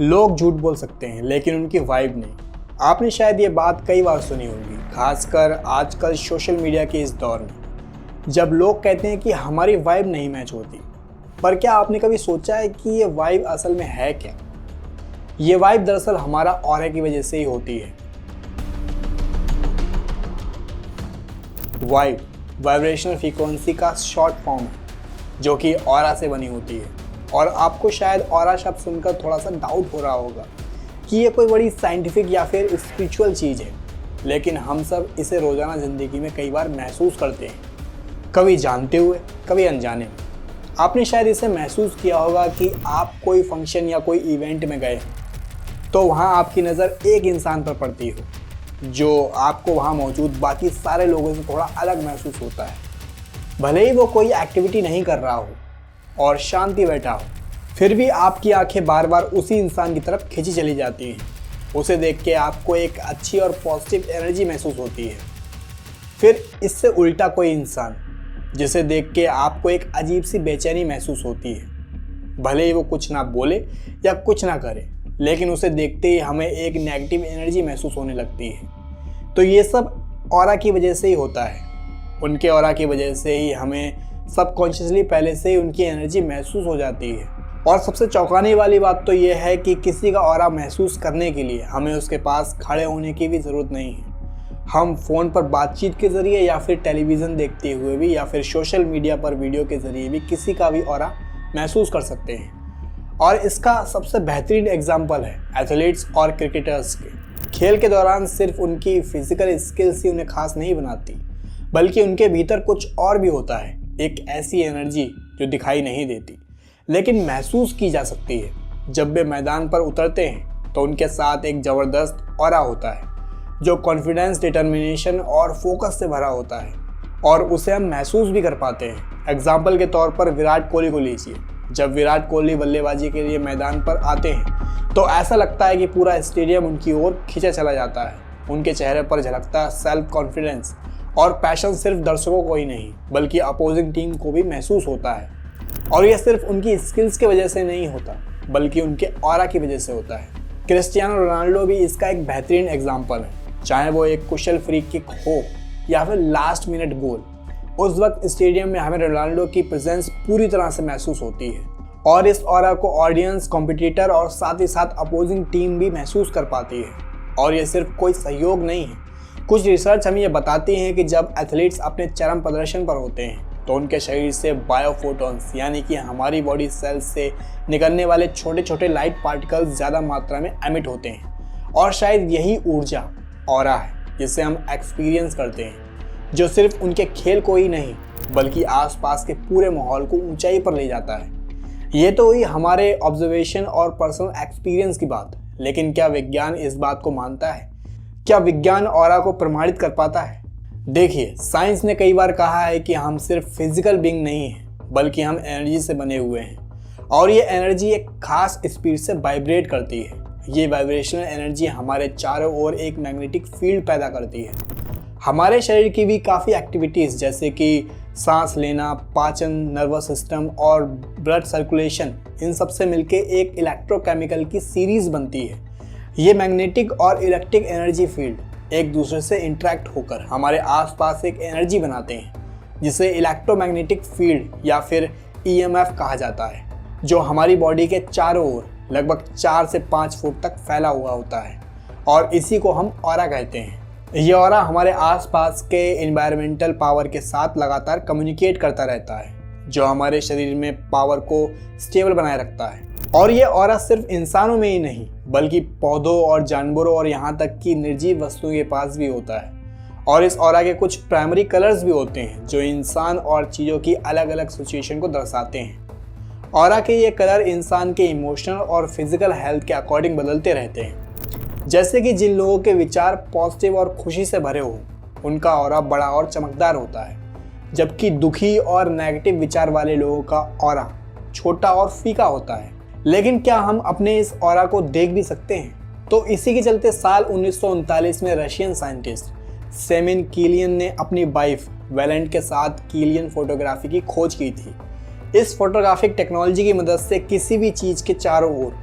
लोग झूठ बोल सकते हैं लेकिन उनकी वाइब नहीं। आपने शायद ये बात कई बार सुनी होगी, खासकर आजकल सोशल मीडिया के इस दौर में जब लोग कहते हैं कि हमारी वाइब नहीं मैच होती। पर क्या आपने कभी सोचा है कि ये वाइब असल में है क्या? ये वाइब दरअसल हमारा ऑरा की वजह से ही होती है। वाइब वाइब्रेशनल फ्रीक्वेंसी का शॉर्ट फॉर्म है जो कि ऑरा से बनी होती है। और आपको शायद ऑरा शब्द सुनकर थोड़ा सा डाउट हो रहा होगा कि ये कोई बड़ी साइंटिफिक या फिर स्पिरिचुअल चीज़ है, लेकिन हम सब इसे रोज़ाना ज़िंदगी में कई बार महसूस करते हैं, कभी जानते हुए कभी अनजाने में। आपने शायद इसे महसूस किया होगा कि आप कोई फंक्शन या कोई इवेंट में गए तो वहाँ आपकी नज़र एक इंसान पर पड़ती हो जो आपको वहाँ मौजूद बाकी सारे लोगों से थोड़ा अलग महसूस होता है। भले ही वो कोई एक्टिविटी नहीं कर रहा हो और शांति बैठा हो, फिर भी आपकी आंखें बार बार उसी इंसान की तरफ खींची चली जाती हैं। उसे देख के आपको एक अच्छी और पॉजिटिव एनर्जी महसूस होती है। फिर इससे उल्टा कोई इंसान जिसे देख के आपको एक अजीब सी बेचैनी महसूस होती है। भले ही वो कुछ ना बोले या कुछ ना करे, लेकिन उसे देखते ही हमें एक नेगेटिव एनर्जी महसूस होने लगती है। तो ये सब ऑरा की वजह से ही होता है। उनके ऑरा की वजह से ही हमें सबकॉन्शियसली पहले से ही उनकी एनर्जी महसूस हो जाती है। और सबसे चौंकाने वाली बात तो यह है कि किसी का ऑरा महसूस करने के लिए हमें उसके पास खड़े होने की भी ज़रूरत नहीं है। हम फ़ोन पर बातचीत के ज़रिए या फिर टेलीविज़न देखते हुए भी या फिर सोशल मीडिया पर वीडियो के ज़रिए भी किसी का भी ऑरा महसूस कर सकते हैं। और इसका सबसे बेहतरीन एग्जाम्पल है एथलीट्स और क्रिकेटर्स के। खेल के दौरान सिर्फ उनकी फिजिकल स्किल्स ही उन्हें खास नहीं बनाती, बल्कि उनके भीतर कुछ और भी होता है, एक ऐसी एनर्जी जो दिखाई नहीं देती लेकिन महसूस की जा सकती है। जब वे मैदान पर उतरते हैं तो उनके साथ एक ज़बरदस्त ऑरा होता है जो कॉन्फिडेंस, डिटर्मिनेशन और फोकस से भरा होता है, और उसे हम महसूस भी कर पाते हैं। एग्जाम्पल के तौर पर विराट कोहली को लीजिए। जब विराट कोहली बल्लेबाजी के लिए मैदान पर आते हैं तो ऐसा लगता है कि पूरा स्टेडियम उनकी ओर खींचा चला जाता है। उनके चेहरे पर झलकता सेल्फ कॉन्फिडेंस और पैशन सिर्फ दर्शकों को ही नहीं बल्कि अपोजिंग टीम को भी महसूस होता है। और यह सिर्फ उनकी स्किल्स की वजह से नहीं होता, बल्कि उनके ऑरा की वजह से होता है। क्रिस्टियानो रोनाल्डो भी इसका एक बेहतरीन एग्जाम्पल है। चाहे वो एक कुशल फ्री किक हो या फिर लास्ट मिनट गोल, उस वक्त स्टेडियम में हमें रोनाल्डो की प्रेजेंस पूरी तरह से महसूस होती है। और इस ऑरा को ऑडियंस, कॉम्पिटिटर और साथ ही साथ अपोजिंग टीम भी महसूस कर पाती है। और ये सिर्फ कोई सहयोग नहीं है। कुछ रिसर्च हमें ये बताती हैं कि जब एथलीट्स अपने चरम प्रदर्शन पर होते हैं तो उनके शरीर से बायोफोटॉन्स यानी कि हमारी बॉडी सेल्स से निकलने वाले छोटे छोटे लाइट पार्टिकल्स ज़्यादा मात्रा में एमिट होते हैं। और शायद यही ऊर्जा ऑरा है जिसे हम एक्सपीरियंस करते हैं, जो सिर्फ उनके खेल को ही नहीं बल्कि आसपास के पूरे माहौल को ऊंचाई पर ले जाता है। ये तो हुई हमारे ऑब्जर्वेशन और पर्सनल एक्सपीरियंस की बात, लेकिन क्या विज्ञान इस बात को मानता है? क्या विज्ञान ऑरा को प्रमाणित कर पाता है? देखिए, साइंस ने कई बार कहा है कि हम सिर्फ फिजिकल बीइंग नहीं हैं, बल्कि हम एनर्जी से बने हुए हैं। और ये एनर्जी एक खास स्पीड से वाइब्रेट करती है। ये वाइब्रेशनल एनर्जी हमारे चारों ओर एक मैग्नेटिक फील्ड पैदा करती है। हमारे शरीर की भी काफ़ी एक्टिविटीज़ जैसे कि सांस लेना, पाचन, नर्वस सिस्टम और ब्लड सर्कुलेशन, इन सब से मिलके एक इलेक्ट्रोकेमिकल की सीरीज़ बनती है। ये मैग्नेटिक और इलेक्ट्रिक एनर्जी फील्ड एक दूसरे से इंटरेक्ट होकर हमारे आसपास एक एनर्जी बनाते हैं जिसे इलेक्ट्रोमैग्नेटिक फील्ड या फिर ईएमएफ कहा जाता है, जो हमारी बॉडी के चारों ओर लगभग 4 से 5 फुट तक फैला हुआ होता है। और इसी को हम ऑरा कहते हैं। ये ऑरा हमारे आसपास के एनवायरमेंटल पावर के साथ लगातार कम्युनिकेट करता रहता है, जो हमारे शरीर में पावर को स्टेबल बनाए रखता है। और ये ऑरा सिर्फ इंसानों में ही नहीं बल्कि पौधों और जानवरों और यहाँ तक कि निर्जीव वस्तुओं के पास भी होता है। और इस ऑरा के कुछ प्राइमरी कलर्स भी होते हैं जो इंसान और चीज़ों की अलग अलग सिचुएशन को दर्शाते हैं। ऑरा के ये कलर इंसान के इमोशनल और फिजिकल हेल्थ के अकॉर्डिंग बदलते रहते हैं। जैसे कि जिन लोगों के विचार पॉजिटिव और खुशी से भरे हो उनका ऑरा बड़ा और चमकदार होता है, जबकि दुखी और नेगेटिव विचार वाले लोगों का ऑरा छोटा और फीका होता है। लेकिन क्या हम अपने इस ऑरा को देख भी सकते हैं? तो इसी के चलते साल 1939 में रशियन साइंटिस्ट सेमिन कीलियन ने अपनी वाइफ वैलेंट के साथ कीलियन फोटोग्राफी की खोज की थी। इस फोटोग्राफिक टेक्नोलॉजी की मदद से किसी भी चीज़ के चारों ओर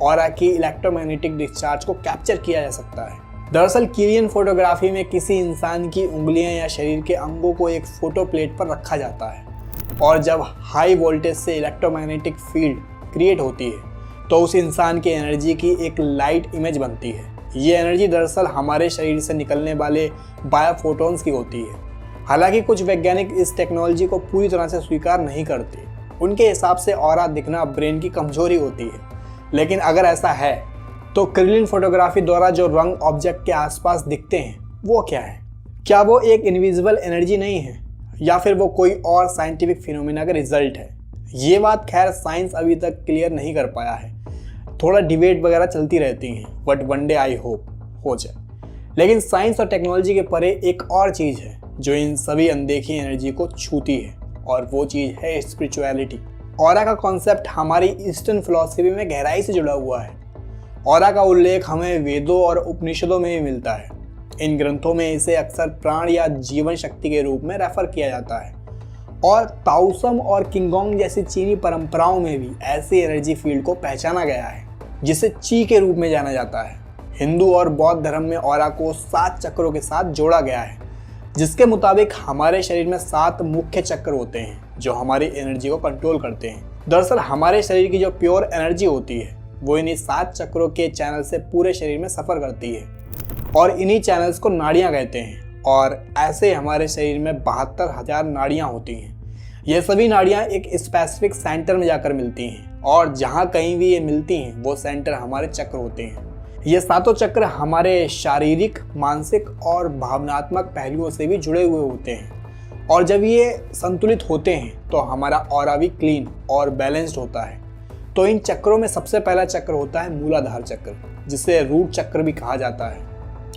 ऑरा की इलेक्ट्रोमैग्नेटिक डिस्चार्ज को कैप्चर किया जा सकता है। दरअसल किरियन फोटोग्राफी में किसी इंसान की उंगलियां या शरीर के अंगों को एक फोटो प्लेट पर रखा जाता है और जब हाई वोल्टेज से इलेक्ट्रोमैग्नेटिक फील्ड क्रिएट होती है तो उस इंसान की एनर्जी की एक लाइट इमेज बनती है। ये एनर्जी दरअसल हमारे शरीर से निकलने वाले बायोफोटॉन्स की होती है। हालांकि कुछ वैज्ञानिक इस टेक्नोलॉजी को पूरी तरह से स्वीकार नहीं करते। उनके हिसाब से ऑरा दिखना ब्रेन की कमजोरी होती है। लेकिन अगर ऐसा है तो क्रिलिन फोटोग्राफी द्वारा जो रंग ऑब्जेक्ट के आसपास दिखते हैं वो क्या है? क्या वो एक इनविजिबल एनर्जी नहीं है या फिर वो कोई और साइंटिफिक फिनोमिना का रिजल्ट है? ये बात खैर साइंस अभी तक क्लियर नहीं कर पाया है। थोड़ा डिबेट वगैरह चलती रहती हैं, but one day I hope हो जाए। लेकिन साइंस और टेक्नोलॉजी के परे एक और चीज़ है जो इन सभी अनदेखी एनर्जी को छूती है और वो चीज़ है स्पिरिचुअलिटी। ऑरा का कॉन्सेप्ट हमारी ईस्टर्न फिलॉसफी में गहराई से जुड़ा हुआ है। ऑरा का उल्लेख हमें वेदों और उपनिषदों में भी मिलता है। इन ग्रंथों में इसे अक्सर प्राण या जीवन शक्ति के रूप में रेफर किया जाता है और ताओसम और किंगोंग जैसी चीनी परंपराओं में भी ऐसी एनर्जी फील्ड को पहचाना गया है जिसे ची के रूप में जाना जाता है। हिंदू और बौद्ध धर्म में ऑरा को 7 चक्रों के साथ जोड़ा गया है, जिसके मुताबिक हमारे शरीर में 7 मुख्य चक्र होते हैं जो हमारी एनर्जी को कंट्रोल करते हैं। दरअसल हमारे शरीर की जो प्योर एनर्जी होती है वो इन्हीं 7 चक्रों के चैनल से पूरे शरीर में सफ़र करती है और इन्हीं चैनल्स को नाड़ियाँ कहते हैं। और ऐसे हमारे शरीर में 72,000 नाड़ियाँ होती हैं। ये सभी नाड़ियाँ एक स्पेसिफिक सेंटर में जाकर मिलती हैं और जहाँ कहीं भी ये मिलती हैं वो सेंटर हमारे चक्र होते हैं। ये 7 चक्र हमारे शारीरिक, मानसिक और भावनात्मक पहलुओं से भी जुड़े हुए होते हैं और जब ये संतुलित होते हैं तो हमारा ऑरा भी क्लीन और बैलेंस्ड होता है। तो इन चक्रों में सबसे पहला चक्र होता है मूलाधार चक्र, जिसे रूट चक्र भी कहा जाता है।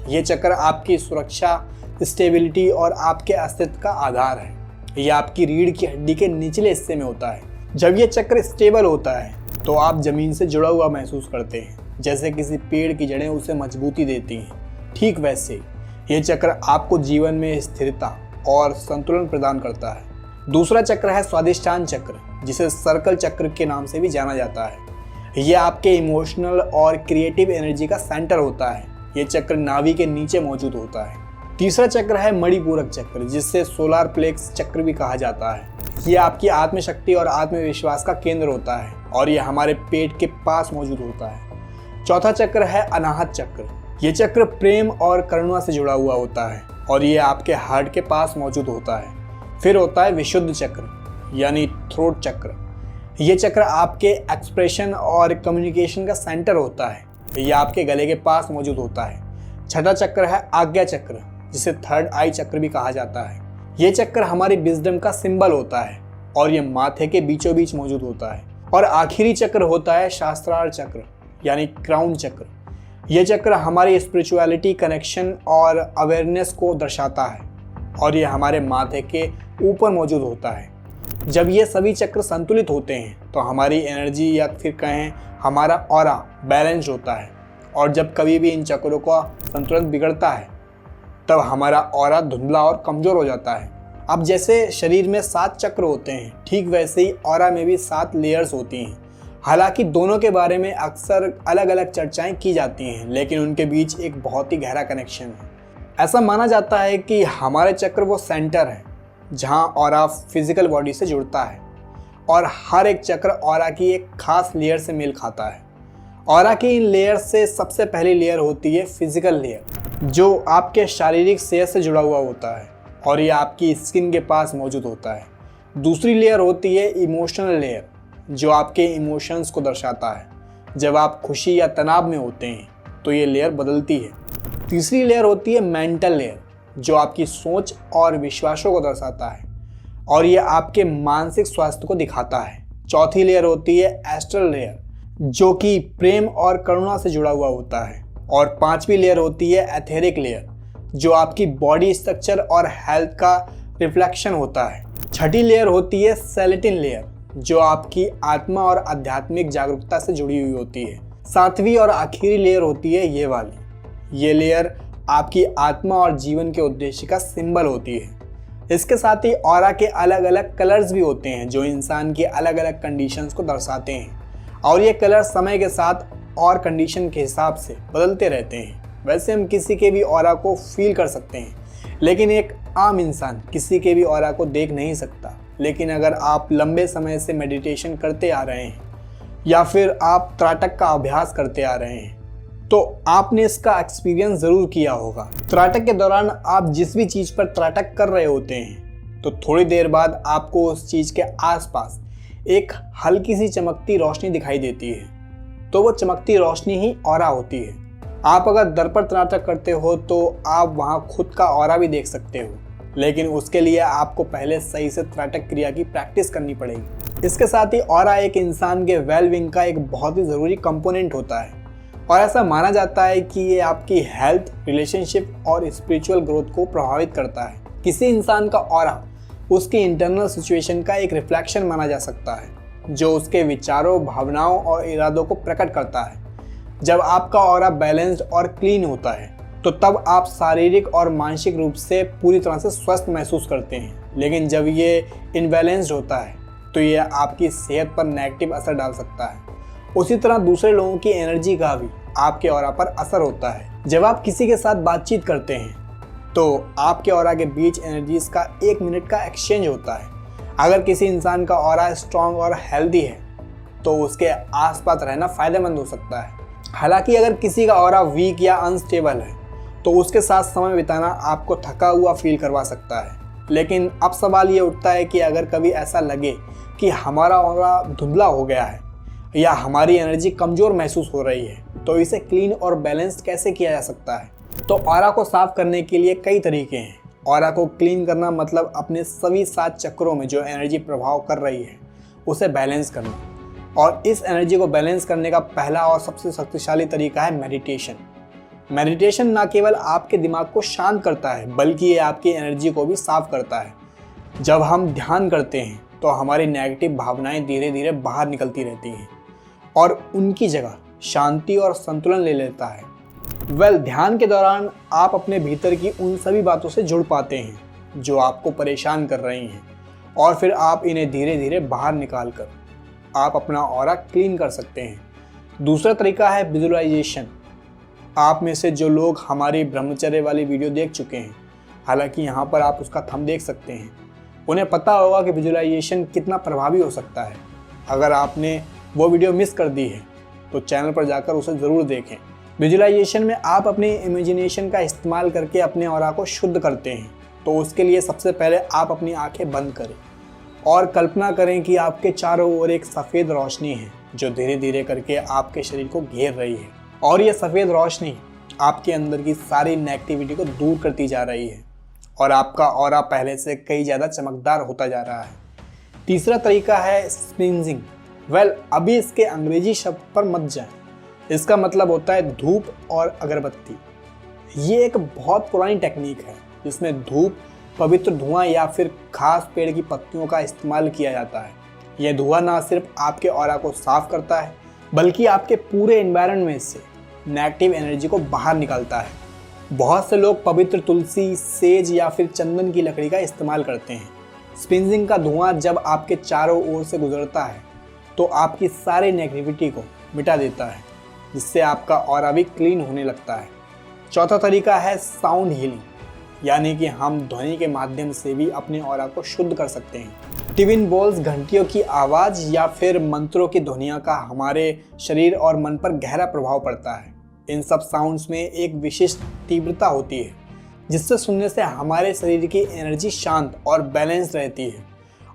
ये चक्र आपकी सुरक्षा, स्टेबिलिटी और आपके अस्तित्व का आधार है। ये आपकी रीढ़ की हड्डी के निचले हिस्से में होता है। जब ये चक्र स्टेबल होता है तो आप जमीन से जुड़ा हुआ महसूस करते हैं, जैसे किसी पेड़ की जड़ें उसे मजबूती देती हैं। ठीक वैसे ही ये चक्र आपको जीवन में स्थिरता और संतुलन प्रदान करता है। दूसरा चक्र है स्वादिष्ठान चक्र, जिसे सर्कल चक्र के नाम से भी जाना जाता है। ये आपके इमोशनल और क्रिएटिव एनर्जी का सेंटर होता है। ये चक्र नाभि के नीचे मौजूद होता है। तीसरा चक्र है मणिपूरक चक्र, जिससे सोलार प्लेक्स चक्र भी कहा जाता है। ये आपकी आत्मशक्ति और आत्मविश्वास का केंद्र होता है और ये हमारे पेट के पास मौजूद होता है। चौथा चक्र है अनाहत चक्र। ये चक्र प्रेम और करुणा से जुड़ा हुआ होता है और ये आपके हार्ट के पास मौजूद होता है। फिर होता है विशुद्ध चक्र यानी थ्रोट चक्र। ये चक्र आपके एक्सप्रेशन और कम्युनिकेशन का सेंटर होता है। ये आपके गले के पास मौजूद होता है। छठा चक्र है आज्ञा चक्र, जिसे थर्ड आई चक्र भी कहा जाता है। ये चक्र हमारी विजडम का सिंबल होता है और ये माथे के बीचों बीच मौजूद होता है। और आखिरी चक्र होता है शास्त्रार्थ चक्र यानी क्राउन चक्र। ये चक्र हमारी स्पिरिचुअलिटी, कनेक्शन और अवेयरनेस को दर्शाता है और ये हमारे माथे के ऊपर मौजूद होता है। जब ये सभी चक्र संतुलित होते हैं तो हमारी एनर्जी या फिर कहें हमारा ऑरा बैलेंस होता है और जब कभी भी इन चक्रों का संतुलन बिगड़ता है तब हमारा ऑरा धुंधला और कमज़ोर हो जाता है। अब जैसे शरीर में 7 चक्र होते हैं, ठीक वैसे ही ऑरा में भी 7 लेयर्स होती हैं। हालांकि दोनों के बारे में अक्सर अलग अलग चर्चाएं की जाती हैं, लेकिन उनके बीच एक बहुत ही गहरा कनेक्शन है। ऐसा माना जाता है कि हमारे चक्र वो सेंटर है जहां ऑरा फिजिकल बॉडी से जुड़ता है और हर एक चक्र ऑरा की एक खास लेयर से मेल खाता है। ऑरा की इन लेयर से सबसे पहली लेयर होती है फिजिकल लेयर, जो आपके शारीरिक सेहत से जुड़ा हुआ होता है और ये आपकी स्किन के पास मौजूद होता है। दूसरी लेयर होती है इमोशनल लेयर, जो आपके इमोशंस को दर्शाता है। जब आप खुशी या तनाव में होते हैं तो ये लेयर बदलती है। तीसरी लेयर होती है मेंटल लेयर, जो आपकी सोच और विश्वासों को दर्शाता है और ये आपके मानसिक स्वास्थ्य को दिखाता है। चौथी लेयर होती है एस्ट्रल लेयर, जो कि प्रेम और करुणा से जुड़ा हुआ होता है। और पांचवी लेयर होती है एथेरिक लेयर, जो आपकी बॉडी स्ट्रक्चर और हेल्थ का रिफ्लेक्शन होता है। छठी लेयर होती है सेलेटिन लेयर, जो आपकी आत्मा और आध्यात्मिक जागरूकता से जुड़ी हुई होती है। सातवीं और आखिरी लेयर होती है ये वाली। ये लेयर आपकी आत्मा और जीवन के उद्देश्य का सिंबल होती है। इसके साथ ही ऑरा के अलग अलग कलर्स भी होते हैं, जो इंसान की अलग अलग कंडीशंस को दर्शाते हैं और ये कलर समय के साथ और कंडीशन के हिसाब से बदलते रहते हैं। वैसे हम किसी के भी ऑरा को फील कर सकते हैं, लेकिन एक आम इंसान किसी के भी ऑरा को देख नहीं सकता। लेकिन अगर आप लंबे समय से मेडिटेशन करते आ रहे हैं या फिर आप त्राटक का अभ्यास करते आ रहे हैं तो आपने इसका एक्सपीरियंस ज़रूर किया होगा। त्राटक के दौरान आप जिस भी चीज़ पर त्राटक कर रहे होते हैं तो थोड़ी देर बाद आपको उस चीज़ के आसपास एक हल्की सी चमकती रोशनी दिखाई देती है, तो वो चमकती रोशनी ही ऑरा होती है। आप अगर दर पर त्राटक करते हो तो आप वहाँ खुद का ऑरा भी देख सकते हो, लेकिन उसके लिए आपको पहले सही से त्राटक क्रिया की प्रैक्टिस करनी पड़ेगी। इसके साथ ही ऑरा एक इंसान के वेलबींग का एक बहुत ही ज़रूरी कंपोनेंट होता है और ऐसा माना जाता है कि ये आपकी हेल्थ, रिलेशनशिप और स्पिरिचुअल ग्रोथ को प्रभावित करता है। किसी इंसान का ऑरा उसकी इंटरनल सिचुएशन का एक रिफ्लेक्शन माना जा सकता है, जो उसके विचारों, भावनाओं और इरादों को प्रकट करता है। जब आपका ऑरा बैलेंस्ड और क्लीन होता है तो तब आप शारीरिक और मानसिक रूप से पूरी तरह से स्वस्थ महसूस करते हैं, लेकिन जब ये इनबैलेंस्ड होता है तो ये आपकी सेहत पर नेगेटिव असर डाल सकता है। उसी तरह दूसरे लोगों की एनर्जी का भी आपके ऑरा पर असर होता है। जब आप किसी के साथ बातचीत करते हैं तो आपके ऑरा के बीच एनर्जीज का 1 मिनट का एक्सचेंज होता है। अगर किसी इंसान का ऑरा स्ट्रॉन्ग और हेल्दी है तो उसके आसपास रहना फायदेमंद हो सकता है। हालांकि अगर किसी का ऑरा वीक या अनस्टेबल है तो उसके साथ समय बिताना आपको थका हुआ फील करवा सकता है। लेकिन अब सवाल ये उठता है कि अगर कभी ऐसा लगे कि हमारा ऑरा धुंधला हो गया है या हमारी एनर्जी कमज़ोर महसूस हो रही है तो इसे क्लीन और बैलेंस्ड कैसे किया जा सकता है। तो ऑरा को साफ करने के लिए कई तरीके हैं। ऑरा को क्लीन करना मतलब अपने सभी 7 चक्रों में जो एनर्जी प्रभाव कर रही है उसे बैलेंस करना, और इस एनर्जी को बैलेंस करने का पहला और सबसे शक्तिशाली तरीका है मेडिटेशन। मेडिटेशन न केवल आपके दिमाग को शांत करता है बल्कि ये आपकी एनर्जी को भी साफ करता है। जब हम ध्यान करते हैं तो हमारी नेगेटिव भावनाएं धीरे धीरे बाहर निकलती रहती हैं और उनकी जगह शांति और संतुलन ले लेता है। ध्यान के दौरान आप अपने भीतर की उन सभी बातों से जुड़ पाते हैं जो आपको परेशान कर रही हैं, और फिर आप इन्हें धीरे धीरे बाहर निकाल कर आप अपना ऑरा क्लीन कर सकते हैं। दूसरा तरीका है विजुअलाइजेशन। आप में से जो लोग हमारी ब्रह्मचर्य वाली वीडियो देख चुके हैं, हालांकि यहाँ पर आप उसका थंब देख सकते हैं, उन्हें पता होगा कि विजुअलाइजेशन कितना प्रभावी हो सकता है। अगर आपने वो वीडियो मिस कर दी है तो चैनल पर जाकर उसे ज़रूर देखें। विजुअलाइजेशन में आप अपनी इमेजिनेशन का इस्तेमाल करके अपने ऑरा को शुद्ध करते हैं। तो उसके लिए सबसे पहले आप अपनी आंखें बंद करें और कल्पना करें कि आपके चारों ओर एक सफ़ेद रोशनी है जो धीरे धीरे करके आपके शरीर को घेर रही है, और ये सफ़ेद रोशनी आपके अंदर की सारी नेगेटिविटी को दूर करती जा रही है और आपका ऑरा पहले से कई ज़्यादा चमकदार होता जा रहा है। तीसरा तरीका है स्पिंजिंग। अभी इसके अंग्रेजी शब्द पर मत जाएं। इसका मतलब होता है धूप और अगरबत्ती। ये एक बहुत पुरानी टेक्निक है जिसमें धूप, पवित्र धुआं या फिर खास पेड़ की पत्तियों का इस्तेमाल किया जाता है। यह धुआं ना सिर्फ आपके ऑरा को साफ करता है बल्कि आपके पूरे एनवायरनमेंट से नेगेटिव एनर्जी को बाहर निकालता है। बहुत से लोग पवित्र तुलसी, सेज या फिर चंदन की लकड़ी का इस्तेमाल करते हैं। स्पिंजिंग का धुआं जब आपके चारों ओर से गुजरता है तो आपकी सारी नेगेटिविटी को मिटा देता है, जिससे आपका ऑरा भी क्लीन होने लगता है। चौथा तरीका है साउंड हीलिंग, यानी कि हम ध्वनि के माध्यम से भी अपने ऑरा को शुद्ध कर सकते हैं। टिविन बॉल्स, घंटियों की आवाज़ या फिर मंत्रों की ध्वनियों का हमारे शरीर और मन पर गहरा प्रभाव पड़ता है। इन सब साउंड्स में एक विशिष्ट तीव्रता होती है जिससे सुनने से हमारे शरीर की एनर्जी शांत और बैलेंस रहती है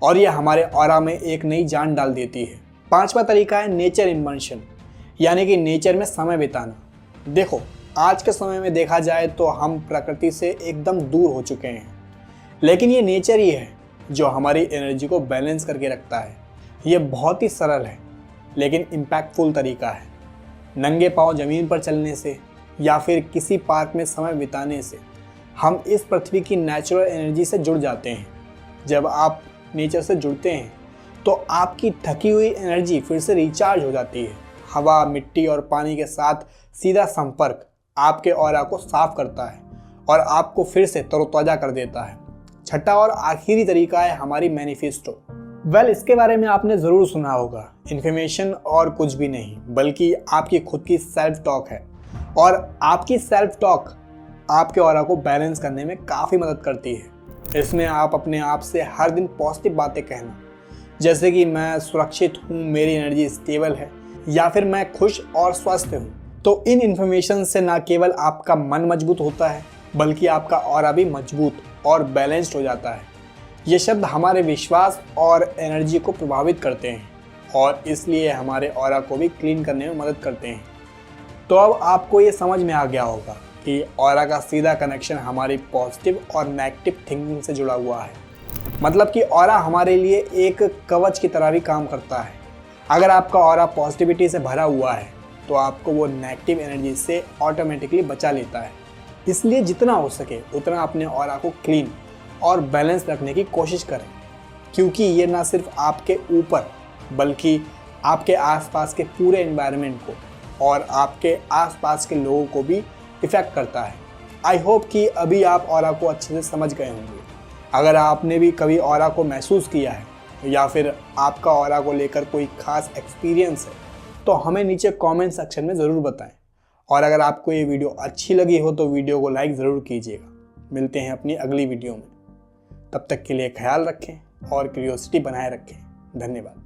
और यह हमारे ऑरा में एक नई जान डाल देती है। पांचवा तरीका है नेचर इमर्शन, यानी कि नेचर में समय बिताना। देखो, आज के समय में देखा जाए तो हम प्रकृति से एकदम दूर हो चुके हैं, लेकिन ये नेचर ही है जो हमारी एनर्जी को बैलेंस करके रखता है। ये बहुत ही सरल है लेकिन इम्पैक्टफुल तरीका है। नंगे पांव ज़मीन पर चलने से या फिर किसी पार्क में समय बिताने से हम इस पृथ्वी की नेचुरल एनर्जी से जुड़ जाते हैं। जब आप नेचर से जुड़ते हैं तो आपकी थकी हुई एनर्जी फिर से रिचार्ज हो जाती है। हवा, मिट्टी और पानी के साथ सीधा संपर्क आपके ऑरा को साफ करता है और आपको फिर से तरोताज़ा कर देता है। छठा और आखिरी तरीका है हमारी मैनिफेस्टो। वेल, इसके बारे में आपने ज़रूर सुना होगा। इन्फॉर्मेशन और कुछ भी नहीं बल्कि आपकी खुद की सेल्फ टॉक है, और आपकी सेल्फ टॉक आपके ऑरा को बैलेंस करने में काफ़ी मदद करती है। इसमें आप अपने आप से हर दिन पॉजिटिव बातें कहना, जैसे कि मैं सुरक्षित हूँ, मेरी एनर्जी स्टेबल है, या फिर मैं खुश और स्वस्थ हूँ। तो इन इन्फॉर्मेशन से ना केवल आपका मन मजबूत होता है बल्कि आपका ऑरा भी मजबूत और बैलेंस्ड हो जाता है। ये शब्द हमारे विश्वास और एनर्जी को प्रभावित करते हैं और इसलिए हमारे ऑरा को भी क्लीन करने में मदद करते हैं। तो अब आपको ये समझ में आ गया होगा कि ऑरा का सीधा कनेक्शन हमारी पॉजिटिव और नेगेटिव थिंकिंग से जुड़ा हुआ है। मतलब कि ऑरा हमारे लिए एक कवच की तरह भी काम करता है। अगर आपका ऑरा पॉजिटिविटी से भरा हुआ है तो आपको वो नेगेटिव एनर्जी से ऑटोमेटिकली बचा लेता है। इसलिए जितना हो सके उतना अपने ऑरा को क्लीन और बैलेंस रखने की कोशिश करें, क्योंकि ये ना सिर्फ आपके ऊपर बल्कि आपके आसपास के पूरे एनवायरनमेंट को और आपके आसपास के लोगों को भी इफ़ेक्ट करता है। आई होप कि अभी आप ऑरा को अच्छे से समझ गए होंगे। अगर आपने भी कभी ऑरा को महसूस किया है या फिर आपका ऑरा को लेकर कोई खास एक्सपीरियंस है तो हमें नीचे कमेंट सेक्शन में ज़रूर बताएं। और अगर आपको ये वीडियो अच्छी लगी हो तो वीडियो को लाइक ज़रूर कीजिएगा। मिलते हैं अपनी अगली वीडियो में। तब तक के लिए ख्याल रखें और क्यूरियोसिटी बनाए रखें। धन्यवाद।